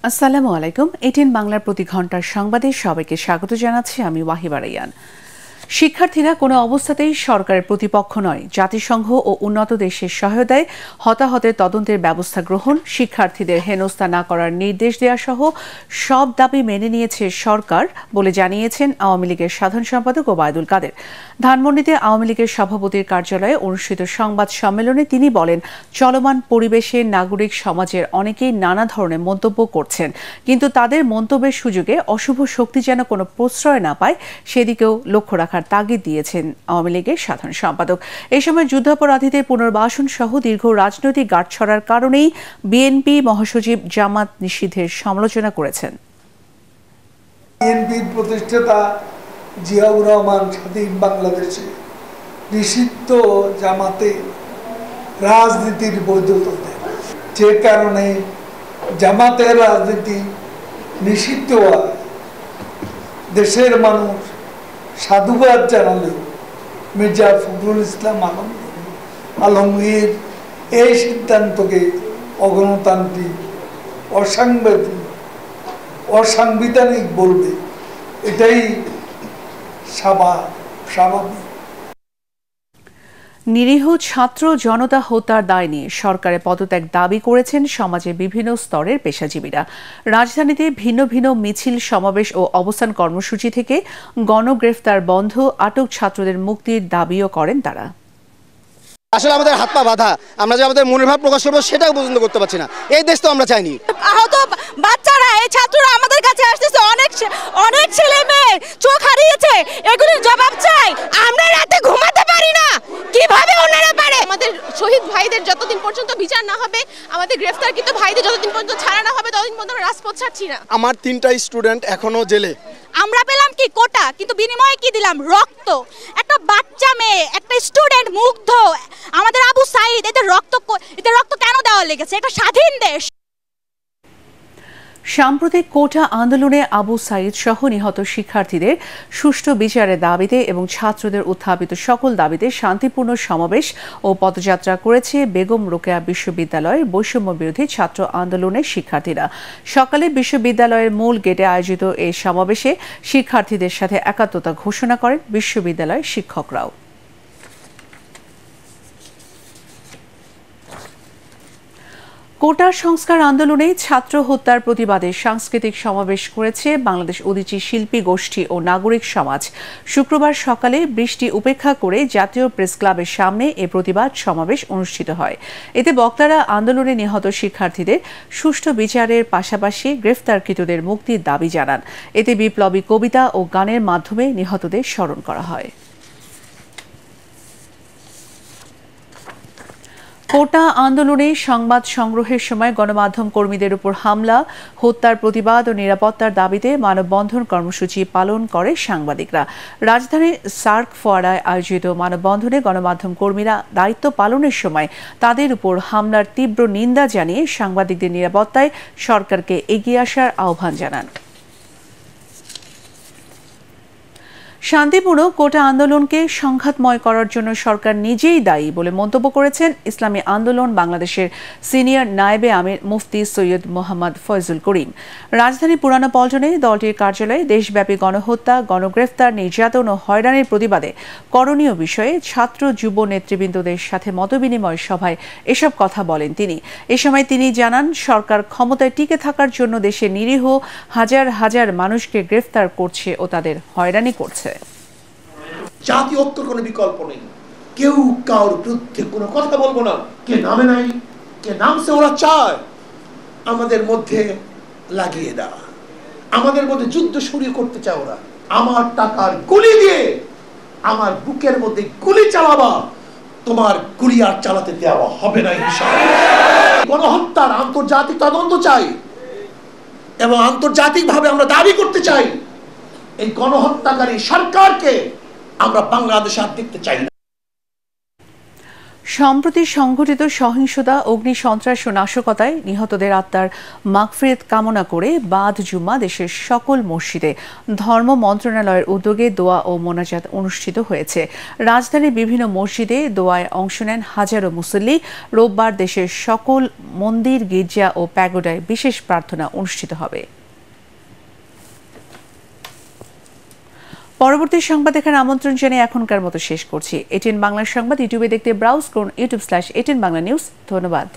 আসসালামু আলাইকুম। এটিএন বাংলার প্রতি ঘন্টার সংবাদে সবাইকে স্বাগত জানাচ্ছি আমি ওয়াহিবা রাইয়ান। শিক্ষার্থীরা কোনো অবস্থাতেই সরকারের প্রতিপক্ষ নয়। জাতিসংঘ ও উন্নত দেশের সহায়তায় হতাহতের তদন্তের ব্যবস্থা গ্রহণ, শিক্ষার্থীদের হেনস্থা না করার নির্দেশ দেওয়া সহ সব দাবি মেনে নিয়েছে সরকার বলে জানিয়েছেন আওয়ামী লীগের সাধারণ সম্পাদক ওবায়দুল কাদের। ধানমন্ডিতে আওয়ামী লীগের সভাপতির কার্যালয়ে অনুষ্ঠিত সংবাদ সম্মেলনে তিনি বলেন, চলমান পরিবেশে নাগরিক সমাজের অনেকেই নানা ধরনের মন্তব্য করছেন, কিন্তু তাদের মন্তব্যের সুযোগে অশুভ শক্তি যেন কোনো প্রশ্রয় না পায় সেদিকেও লক্ষ্য রাখার তাগিদ দিয়েছেন আওয়ামী লীগের সাধারণ সম্পাদক। এই সময় যুদ্ধাপরাধীদের পুনর্বাসন সহ দীর্ঘ রাজনৈতিক গাঁটছড়ার কারণেই বিএনপি মহাসচিব জামাত নিষিদ্ধের সমালোচনা করেছেন। বিএনপির প্রতিষ্ঠাতা জিয়াউর রহমান স্বাধীন বাংলাদেশে নিষিদ্ধ জামাতে রাজনীতির বৈধতা দেন, যে কারণে জামাতের রাজনীতি নিষিদ্ধ হয় দেশের মানুষ সাধুবাদ জানালেও মির্জা ফখরুল ইসলাম আলমগীর এই সিদ্ধান্তকে অগণতান্ত্রিক, অসাংবিধানিক বলবে, এটাই স্বাভাবিক। নিরীহ ছাত্র জনতা হত্যার দায় নিয়ে সরকারের পদত্যাগ দাবি করেছেন সমাজের বিভিন্ন স্তরের পেশাজীবীরা। রাজধানীতে ভিন্ন ভিন্ন মিছিল, সমাবেশ ও অবস্থান কর্মসূচি থেকে গণগ্রেফতার বন্ধ, আটক ছাত্রদের মুক্তির দাবিও করেন তারা। আসলে আমাদের হাত পা বাঁধা, আমরা যে আমাদের মনের ভাব প্রকাশ করবো সেটাও পর্যন্ত করতে পারছি না। এই দেশ তো আমরা চাইনি। আহত বাচ্চারা, এই ছাত্ররা আমাদের কাছে আসতেছে, অনেক ছেলে মেয়ে চোখ হারিয়েছে, এগুলির জবাব চাই। আমরা রাতে ঘুমাতে পারি না, কিভাবে ওনারা পারে? আমাদের শহীদ ভাইদের যতদিন পর্যন্ত বিচার না হবে, আমাদের গ্রেফতারকৃত ভাইদের যতদিন পর্যন্ত ছাড়া না হবে, ততদিন পর্যন্ত রাজপথ ছাড়ছি না। আমার 3টা স্টুডেন্ট এখনো জেলে। আমরা পেলাম কি কোটা, কিন্তু বিনিময়ে কি দিলাম? রক্ত। একটা বাচ্চা মেয়ে, একটা স্টুডেন্ট মুগ্ধ, আমাদের আবু সাইদ, এদের রক্ত কেন দেওয়া লেগেছে? এটা স্বাধীন দেশ। সাম্প্রতিক কোটা আন্দোলনে আবু সাইদ সহ নিহত শিক্ষার্থীদের সুষ্ঠু বিচারের দাবিতে এবং ছাত্রদের উত্থাপিত সকল দাবিতে শান্তিপূর্ণ সমাবেশ ও পদযাত্রা করেছে বেগম রোকেয়া বিশ্ববিদ্যালয়ের বৈষম্য বিরোধী ছাত্র আন্দোলনের শিক্ষার্থীরা। সকালে বিশ্ববিদ্যালয়ের মূল গেটে আয়োজিত এই সমাবেশে শিক্ষার্থীদের সাথে একাত্মতা ঘোষণা করেন বিশ্ববিদ্যালয়ের শিক্ষকরাও। কোটা সংস্কার আন্দোলনে ছাত্র হত্যার প্রতিবাদে সাংস্কৃতিক সমাবেশ করেছে বাংলাদেশ উদীচী শিল্পী গোষ্ঠী ও নাগরিক সমাজ। শুক্রবার সকালে বৃষ্টি উপেক্ষা করে জাতীয় প্রেস ক্লাবের সামনে এ প্রতিবাদ সমাবেশ অনুষ্ঠিত হয়। এতে বক্তারা আন্দোলনে নিহত শিক্ষার্থীদের সুষ্ঠু বিচারের পাশাপাশি গ্রেফতারকৃতদের মুক্তির দাবি জানান। এতে বিপ্লবী কবিতা ও গানের মাধ্যমে নিহতদের স্মরণ করা হয়। কোটা আন্দোলনে সংবাদ সংগ্রহের সময় গণমাধ্যম কর্মীদের উপর হামলা, হত্যার প্রতিবাদ ও নিরাপত্তার দাবিতে মানববন্ধন কর্মসূচি পালন করে সাংবাদিকরা। রাজধানীর সার্ক ফোয়ারায় আয়োজিত মানববন্ধনে গণমাধ্যম কর্মীরা দায়িত্ব পালনের সময় তাদের উপর হামলার তীব্র নিন্দা জানিয়ে সাংবাদিকদের নিরাপত্তায় সরকারকে এগিয়ে আসার আহ্বান জানান। শান্তিপূর্ণ কোটা আন্দোলনকে সংঘাতময় করার জন্য সরকার নিজেই দায়ী বলে মন্তব্য করেছেন ইসলামী আন্দোলন বাংলাদেশের সিনিয়র নায়েবে আমির মুফতি সৈয়দ মোহাম্মদ ফয়জুল করিম। রাজধানী পুরানো পল্টনে দলটির কার্যালয়ে দেশব্যাপী গণহত্যা, গণগ্রেফতার, নির্যাতন ও হয়রানির প্রতিবাদে করণীয় বিষয়ে ছাত্র যুব নেতৃবৃন্দদের সাথে মতবিনিময় সভায় এসব কথা বলেন তিনি। এ সময় তিনি জানান, সরকার ক্ষমতায় টিকে থাকার জন্য দেশে নিরীহ হাজার হাজার মানুষকে গ্রেফতার করছে ও তাদের হয়রানি করছে। জাতীয় ঐক্যের কোনো বিকল্প নেই। কেউ কারোর বিরুদ্ধে কোনো কথা বলবো না। কে নামে নাই, কে নামছে, ওরা চায় আমাদের মধ্যে লাগিয়ে দেওয়া, আমাদের মধ্যে যুদ্ধ শুরু করতে চায় ওরা। আমার টাকার গুলি দিয়ে আমার বুকের মধ্যে গুলি চালাবা, তোমার গুলি আর চালাতে দেওয়া হবে না ইনশাআল্লাহ। গণহত্যার আন্তর্জাতিক তদন্ত চাই এবং আন্তর্জাতিকভাবে আমরা দাবি করতে চাই এই গণহত্যাকারী সরকারকে আমরা বাংলাদেশে আর দেখতে চাই না। সম্প্রতি সংঘটিত সহিংসতা, অগ্নিসন্ত্রাস ও নাশকতায় নিহতদের আত্মার মাগফিরাত কামনা করে বাদ জুমা দেশের সকল মসজিদে ধর্ম মন্ত্রণালয়ের উদ্যোগে দোয়া ও মোনাজাত অনুষ্ঠিত হয়েছে। রাজধানীর বিভিন্ন মসজিদে দোয়ায় অংশ নেন হাজারো মুসল্লি। রোববার দেশের সকল মন্দির, গির্জা ও প্যাগোডায় বিশেষ প্রার্থনা অনুষ্ঠিত হবে। পরবর্তী সংবাদ দেখার আমন্ত্রণ জানিয়ে এখনকার মতো শেষ করছি। এটিএন বাংলার সংবাদ ইউটিউবে দেখতে ব্রাউজ করুন youtube/ATN Bangla News। ধন্যবাদ।